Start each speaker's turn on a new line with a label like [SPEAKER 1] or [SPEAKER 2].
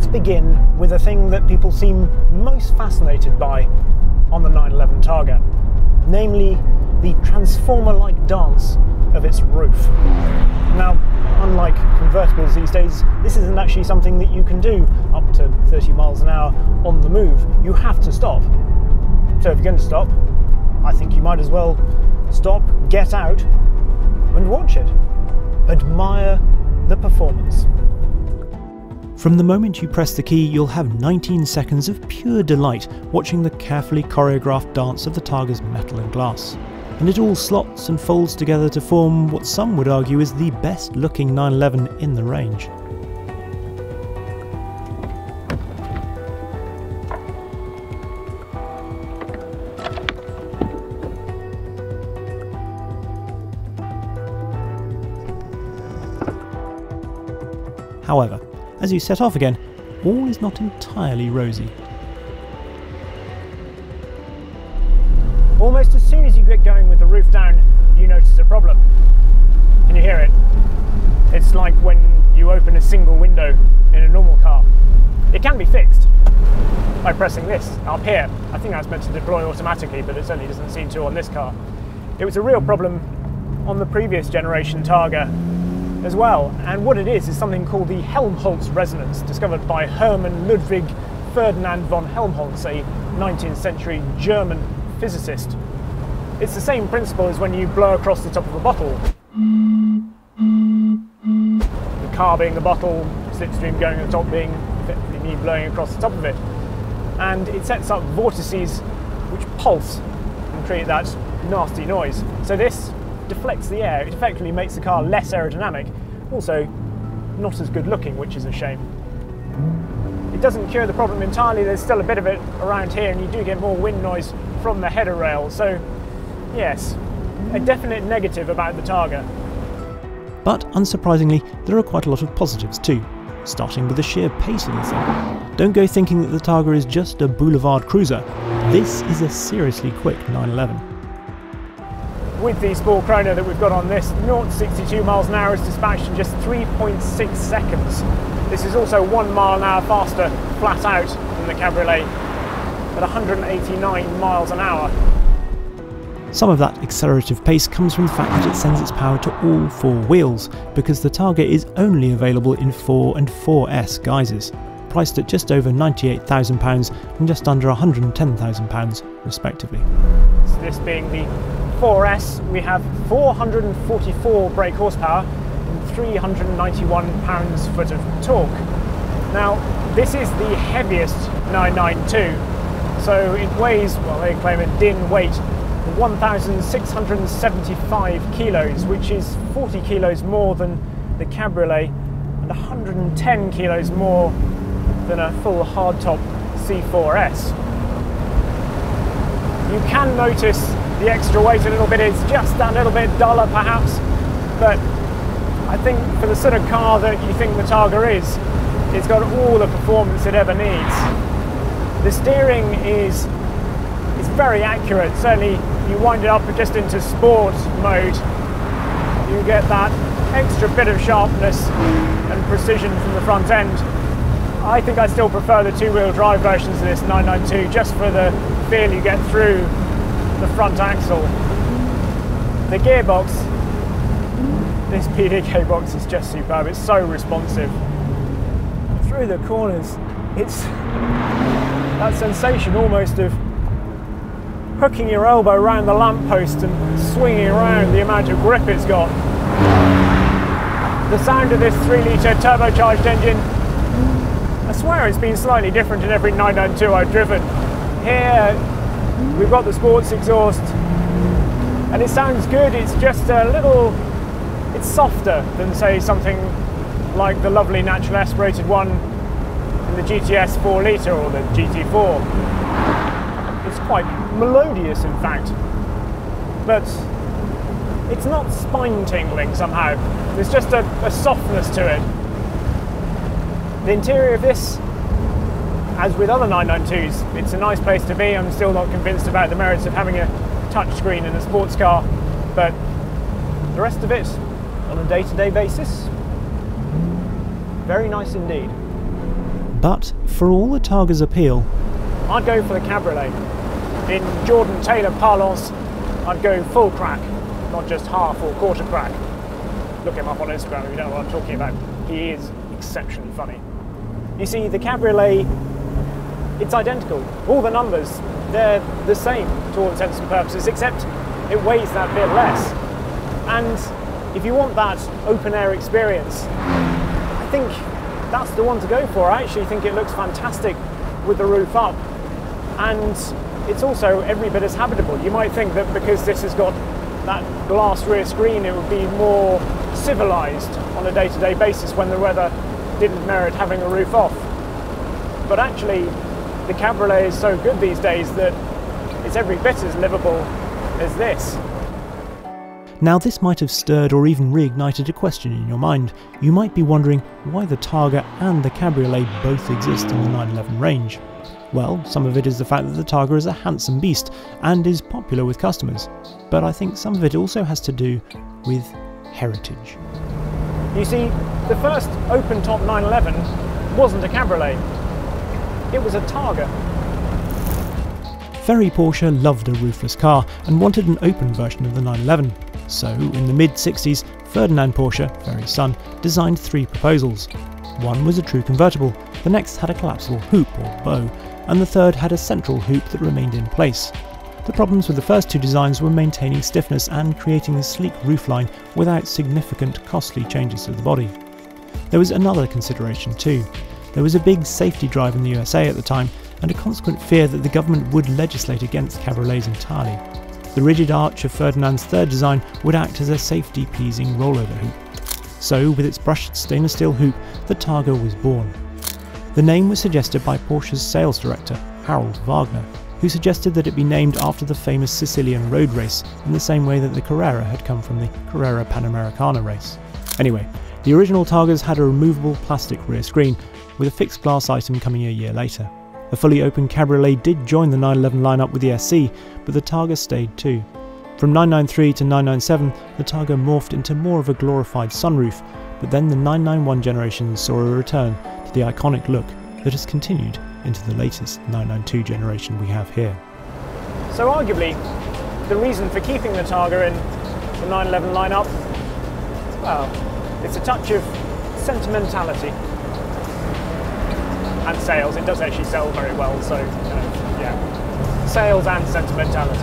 [SPEAKER 1] let's begin with the thing that people seem most fascinated by on the 911 Targa, namely the transformer-like dance of its roof. Now, unlike convertibles these days, this isn't actually something that you can do up to 30 miles an hour on the move. You have to stop. So if you're going to stop, I think you might as well stop, get out, and watch it. Admire the performance. From the moment you press the key, you'll have 19 seconds of pure delight watching the carefully choreographed dance of the Targa's metal and glass. And it all slots and folds together to form what some would argue is the best looking 911 in the range. However, as you set off again, all is not entirely rosy. Almost as soon as you get going with the roof down, you notice a problem. Can you hear it? It's like when you open a single window in a normal car. It can be fixed by pressing this up here. I think that's meant to deploy automatically, but it certainly doesn't seem to on this car. It was a real problem on the previous generation Targa as well, and what it is something called the Helmholtz Resonance, discovered by Hermann Ludwig Ferdinand von Helmholtz, a 19th century German physicist. It's the same principle as when you blow across the top of a bottle. The car being the bottle, slipstream going at the top being effectively me blowing across the top of it. And it sets up vortices which pulse and create that nasty noise. So this deflects the air. It effectively makes the car less aerodynamic, also not as good looking, which is a shame. It doesn't cure the problem entirely. There's still a bit of it around here, and you do get more wind noise from the header rail. So yes, a definite negative about the Targa. But unsurprisingly, there are quite a lot of positives too, starting with the sheer pace of the thing. Don't go thinking that the Targa is just a boulevard cruiser. This is a seriously quick 911. With the Sport Chrono that we've got on this, 0 to 62 miles an hour is dispatched in just 3.6 seconds. This is also 1 mile an hour faster, flat out, than the Cabriolet, at 189 miles an hour. Some of that accelerative pace comes from the fact that it sends its power to all 4 wheels, because the Targa is only available in 4 and 4S guises, priced at just over £98,000 and just under £110,000 respectively. So this being the 4S, we have 444 brake horsepower and 391 pounds-foot of torque. Now, this is the heaviest 992, so it weighs, well, they claim a din weight of 1,675 kilos, which is 40 kilos more than the Cabriolet and 110 kilos more than a full hardtop C4S. You can notice the extra weight a little bit. It's just that little bit duller perhaps, but I think for the sort of car that you think the Targa is, it's got all the performance it ever needs. The steering is very accurate. Certainly you wind it up just into sport mode, you get that extra bit of sharpness and precision from the front end. I think I still prefer the 2-wheel drive versions of this 992 just for the feel you get through the front axle. The gearbox, this PDK box is just superb. It's so responsive. Through the corners, it's that sensation almost of hooking your elbow around the lamppost and swinging around, the amount of grip it's got. The sound of this 3-litre turbocharged engine, I swear it's been slightly different in every 992 I've driven. Here we've got the sports exhaust and it sounds good. It's just a little, it's softer than say something like the lovely naturally aspirated one in the GTS 4-litre or the GT4. It's quite melodious in fact, but it's not spine tingling somehow. There's just a softness to it. The interior of this, as with other 992s, it's a nice place to be. I'm still not convinced about the merits of having a touchscreen in a sports car, but the rest of it, on a day-to-day basis, very nice indeed.
[SPEAKER 2] But for all the Targa's appeal,
[SPEAKER 1] I'd go for the Cabriolet. In Jordan Taylor parlance, I'd go full crack, not just half or quarter crack. Look him up on Instagram if you don't know what I'm talking about. He is exceptionally funny. You see, the Cabriolet, it's identical. All the numbers, they're the same to all intents and purposes, except it weighs that bit less. And if you want that open-air experience, I think that's the one to go for. I actually think it looks fantastic with the roof up, and it's also every bit as habitable. You might think that because this has got that glass rear screen, it would be more civilized on a day-to-day basis when the weather didn't merit having a roof off. But actually, the Cabriolet is so good these days that it's every bit as livable as this.
[SPEAKER 2] Now this might have stirred or even reignited a question in your mind. You might be wondering why the Targa and the Cabriolet both exist in the 911 range. Well, some of it is the fact that the Targa is a handsome beast and is popular with customers, but I think some of it also has to do with heritage.
[SPEAKER 1] You see, the first open-top 911 wasn't a Cabriolet, it was a Targa.
[SPEAKER 2] Very Porsche loved a roofless car and wanted an open version of the 911. So, in the mid-60s, Ferdinand Porsche, Ferry's son, designed 3 proposals. One was a true convertible, the next had a collapsible hoop or bow, and the third had a central hoop that remained in place. The problems with the first 2 designs were maintaining stiffness and creating a sleek roofline without significant costly changes to the body. There was another consideration too. There was a big safety drive in the USA at the time, and a consequent fear that the government would legislate against cabriolets entirely. The rigid arch of Ferdinand's third design would act as a safety-pleasing rollover hoop. So, with its brushed stainless steel hoop, the Targa was born. The name was suggested by Porsche's sales director, Harold Wagner, who suggested that it be named after the famous Sicilian road race, in the same way that the Carrera had come from the Carrera Panamericana race. Anyway, the original Targas had a removable plastic rear screen, with a fixed glass item coming a year later. A fully open Cabriolet did join the 911 lineup with the SC, but the Targa stayed too. From 993 to 997, the Targa morphed into more of a glorified sunroof, but then the 991 generation saw a return to the iconic look that has continued into the latest 992 generation we have here.
[SPEAKER 1] So arguably, the reason for keeping the Targa in the 911 lineup, well, it's a touch of sentimentality. And sales. It does actually sell very well, so yeah, sales and sentimentality.